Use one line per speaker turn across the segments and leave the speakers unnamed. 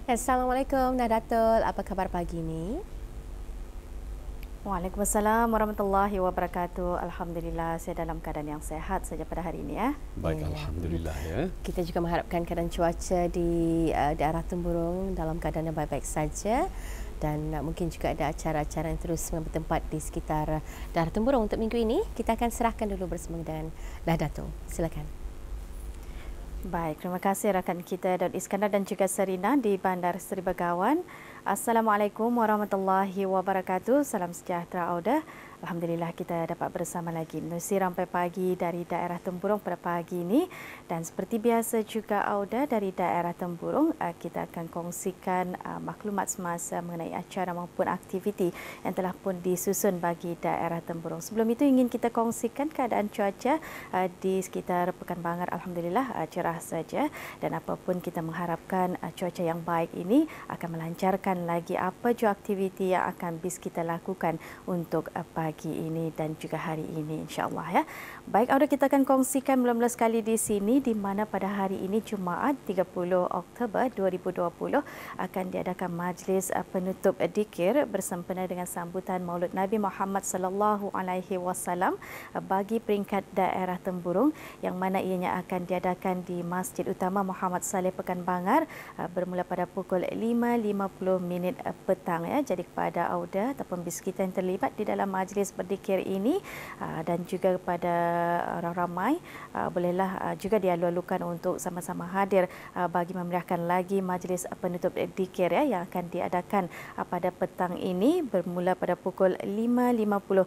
Assalamualaikum Nadatul, apa khabar pagi ni?
Waalaikumsalam warahmatullahi wabarakatuh. Alhamdulillah saya dalam keadaan yang sehat saja pada hari ini ya.
Baik, alhamdulillah ya.
Kita juga mengharapkan keadaan cuaca di daerah Temburong dalam keadaan yang baik-baik saja dan mungkin juga ada acara-acara yang terus bertempat di sekitar daerah Temburong untuk minggu ini. Kita akan serahkan dulu bersama dengan Nadatul. Silakan.
Baik, terima kasih rakan kita Daud Iskandar dan juga Serina di Bandar Seri Begawan. Assalamualaikum warahmatullahi wabarakatuh. Salam sejahtera Auda. Alhamdulillah kita dapat bersama lagi menerusi rampai pagi dari daerah Temburong pada pagi ini. Dan seperti biasa juga Auda dari daerah Temburong, kita akan kongsikan maklumat semasa mengenai acara maupun aktiviti yang telah pun disusun bagi daerah Temburong. Sebelum itu ingin kita kongsikan keadaan cuaca di sekitar Pekanbanger. Alhamdulillah cerah saja dan apapun kita mengharapkan cuaca yang baik ini akan melancarkan lagi apa jua aktiviti yang akan bis kita lakukan untuk pagi ini dan juga hari ini insya-Allah ya. Baik, Auda kita akan kongsikan mula-mula sekali di sini di mana pada hari ini Jumaat 30 Oktober 2020 akan diadakan majlis penutup dikir bersempena dengan sambutan Maulud Nabi Muhammad sallallahu alaihi wasallam bagi peringkat daerah Temburong yang mana ianya akan diadakan di Masjid Utama Muhammad Saleh Pekanbanger bermula pada pukul 5.50 petang ya. Jadi kepada Auda ataupun bis kita yang terlibat di dalam majlis berdikir ini dan juga kepada orang ramai bolehlah juga dialu-alukan untuk sama-sama hadir bagi memeriahkan lagi majlis penutup dikir ya yang akan diadakan pada petang ini bermula pada pukul 5.50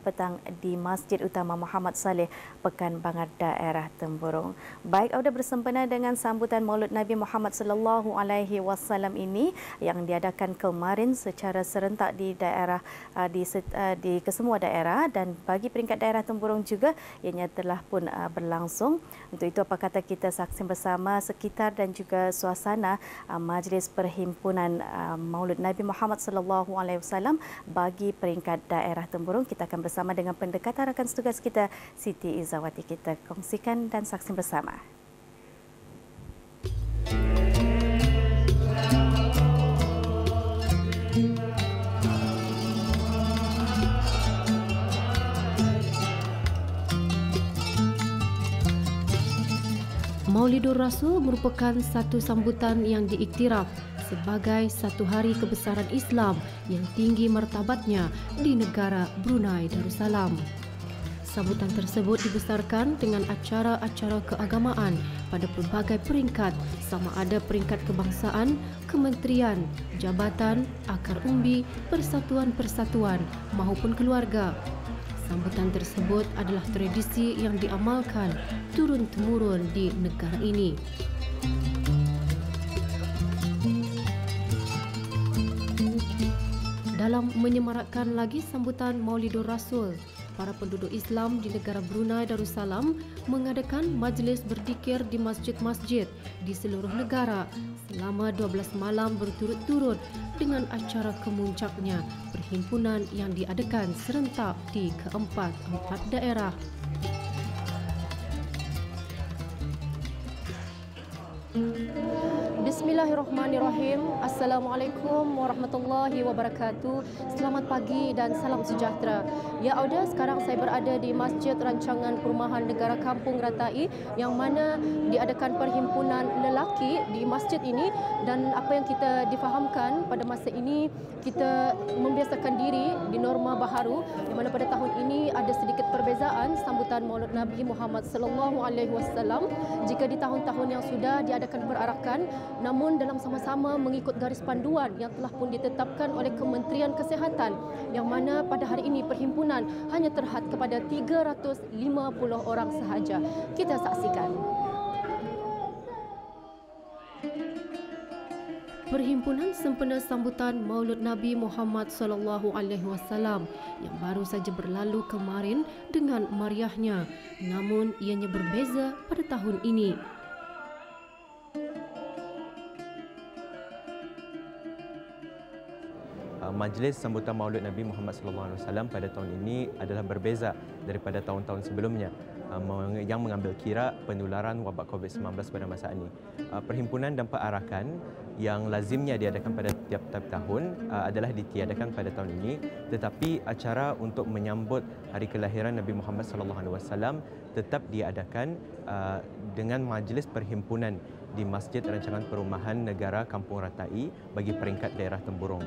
petang di Masjid Utama Muhammad Saleh Pekanbanger daerah Temburong. Baik, Auda bersempena dengan sambutan Maulud Nabi Muhammad sallallahu alaihi wasallam ini yang diadakan kemarin secara serentak di daerah di kesemua daerah dan bagi peringkat daerah Temburong juga ianya telah pun berlangsung. Untuk itu apa kata kita saksi bersama sekitar dan juga suasana majlis perhimpunan Maulud Nabi Muhammad sallallahu alaihi wasallam bagi peringkat daerah Temburong. Kita akan bersama dengan pendekatan rakan setugas kita Siti Izawati. Kita kongsikan dan saksi bersama.
Maulidur Rasul merupakan satu sambutan yang diiktiraf sebagai satu hari kebesaran Islam yang tinggi martabatnya di negara Brunei Darussalam. Sambutan tersebut dibesarkan dengan acara-acara keagamaan pada pelbagai peringkat sama ada peringkat kebangsaan, kementerian, jabatan, akar umbi, persatuan-persatuan maupun keluarga. Sambutan tersebut adalah tradisi yang diamalkan turun-temurun di negara ini. Dalam menyemarakkan lagi sambutan Maulidur Rasul, para penduduk Islam di negara Brunei Darussalam mengadakan majlis berzikir di masjid-masjid di seluruh negara selama 12 malam berturut-turut dengan acara kemuncaknya perhimpunan yang diadakan serentak di keempat-empat daerah. Bismillahirrahmanirrahim. Assalamualaikum warahmatullahi wabarakatuh. Selamat pagi dan salam sejahtera. Ya Auda, sekarang saya berada di Masjid Rancangan Perumahan Negara Kampung Ratai yang mana diadakan perhimpunan lelaki di masjid ini dan apa yang kita difahamkan pada masa ini kita membiasakan diri di norma baharu di mana pada tahun ini ada sedikit perbezaan sambutan Maulud Nabi Muhammad sallallahu alaihi wasallam jika di tahun-tahun yang sudah diadakan perarakan namun dalam sama-sama mengikut garis panduan yang telah pun ditetapkan oleh Kementerian Kesihatan yang mana pada hari ini perhimpunan hanya terhad kepada 350 orang sahaja. Kita saksikan. Perhimpunan sempena sambutan Maulud Nabi Muhammad sallallahu alaihi wasallam yang baru saja berlalu kemarin dengan mariahnya, namun ianya berbeza pada tahun ini.
Majlis sambutan Maulud Nabi Muhammad SAW pada tahun ini adalah berbeza daripada tahun-tahun sebelumnya yang mengambil kira penularan wabak COVID-19 pada masa ini. Perhimpunan dan perarakan yang lazimnya diadakan pada tiap-tiap tahun adalah ditiadakan pada tahun ini, tetapi acara untuk menyambut hari kelahiran Nabi Muhammad SAW tetap diadakan dengan majlis perhimpunan di Masjid Rancangan Perumahan Negara Kampung Ratai bagi peringkat daerah Temburong.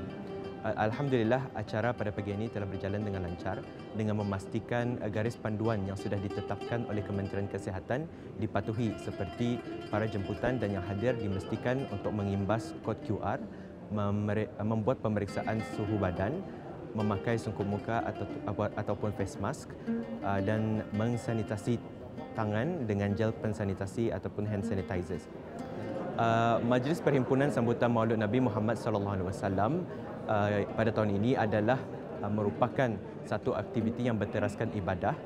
Alhamdulillah, acara pada pagi ini telah berjalan dengan lancar dengan memastikan garis panduan yang sudah ditetapkan oleh Kementerian Kesihatan dipatuhi, seperti para jemputan dan yang hadir dimestikan untuk mengimbas kod QR, membuat pemeriksaan suhu badan, memakai sungkup muka ataupun face mask dan mensanitasi tangan dengan gel pensanitasi ataupun hand sanitizers. Majlis Perhimpunan Sambutan Maulud Nabi Muhammad SAW pada tahun ini adalah merupakan satu aktiviti yang berteraskan ibadah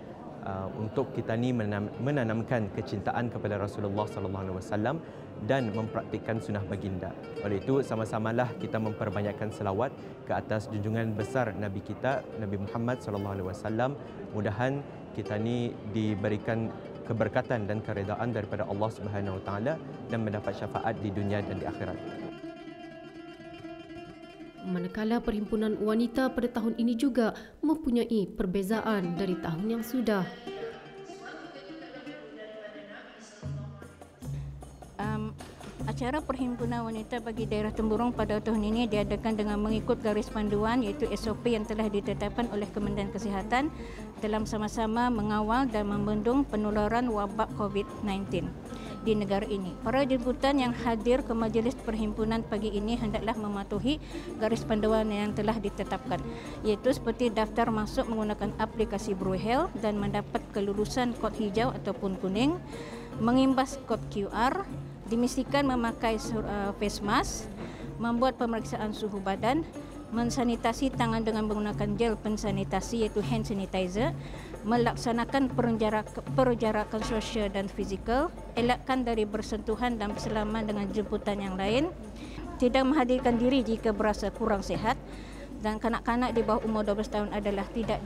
untuk kita ni menanamkan kecintaan kepada Rasulullah SAW dan mempraktikkan sunnah baginda. Oleh itu, sama-samalah kita memperbanyakkan selawat ke atas junjungan besar Nabi kita, Nabi Muhammad SAW. Mudahan kita ni diberikan keberkatan dan keredaan daripada Allah Subhanahu Wa Taala dan mendapat syafaat di dunia dan di akhirat.
Manakala perhimpunan wanita pada tahun ini juga mempunyai perbezaan dari tahun yang sudah.
Acara Perhimpunan Wanita bagi daerah Temburong pada tahun ini diadakan dengan mengikut garis panduan iaitu SOP yang telah ditetapkan oleh Kementerian Kesihatan dalam sama-sama mengawal dan membendung penularan wabak COVID-19 di negara ini. Para jemputan yang hadir ke majlis perhimpunan pagi ini hendaklah mematuhi garis panduan yang telah ditetapkan, iaitu seperti daftar masuk menggunakan aplikasi BruHealth dan mendapat kelulusan kod hijau ataupun kuning, mengimbas kod QR, dimestikan memakai face mask, membuat pemeriksaan suhu badan, mensanitasi tangan dengan menggunakan gel pensanitasi iaitu hand sanitizer, melaksanakan perjarakan sosial dan fizikal, elakkan dari bersentuhan dan bersalaman dengan jemputan yang lain, tidak menghadirkan diri jika berasa kurang sihat, dan kanak-kanak di bawah umur 12 tahun adalah tidak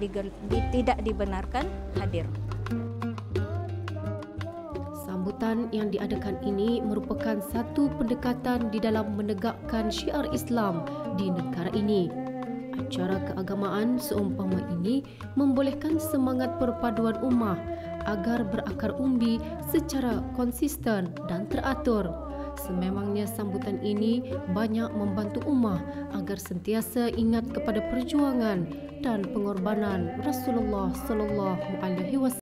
dibenarkan hadir.
Sambutan yang diadakan ini merupakan satu pendekatan di dalam menegakkan syiar Islam di negara ini. Acara keagamaan seumpama ini membolehkan semangat perpaduan ummah agar berakar umbi secara konsisten dan teratur. Sememangnya sambutan ini banyak membantu ummah agar sentiasa ingat kepada perjuangan dan pengorbanan Rasulullah sallallahu alaihi wasallam.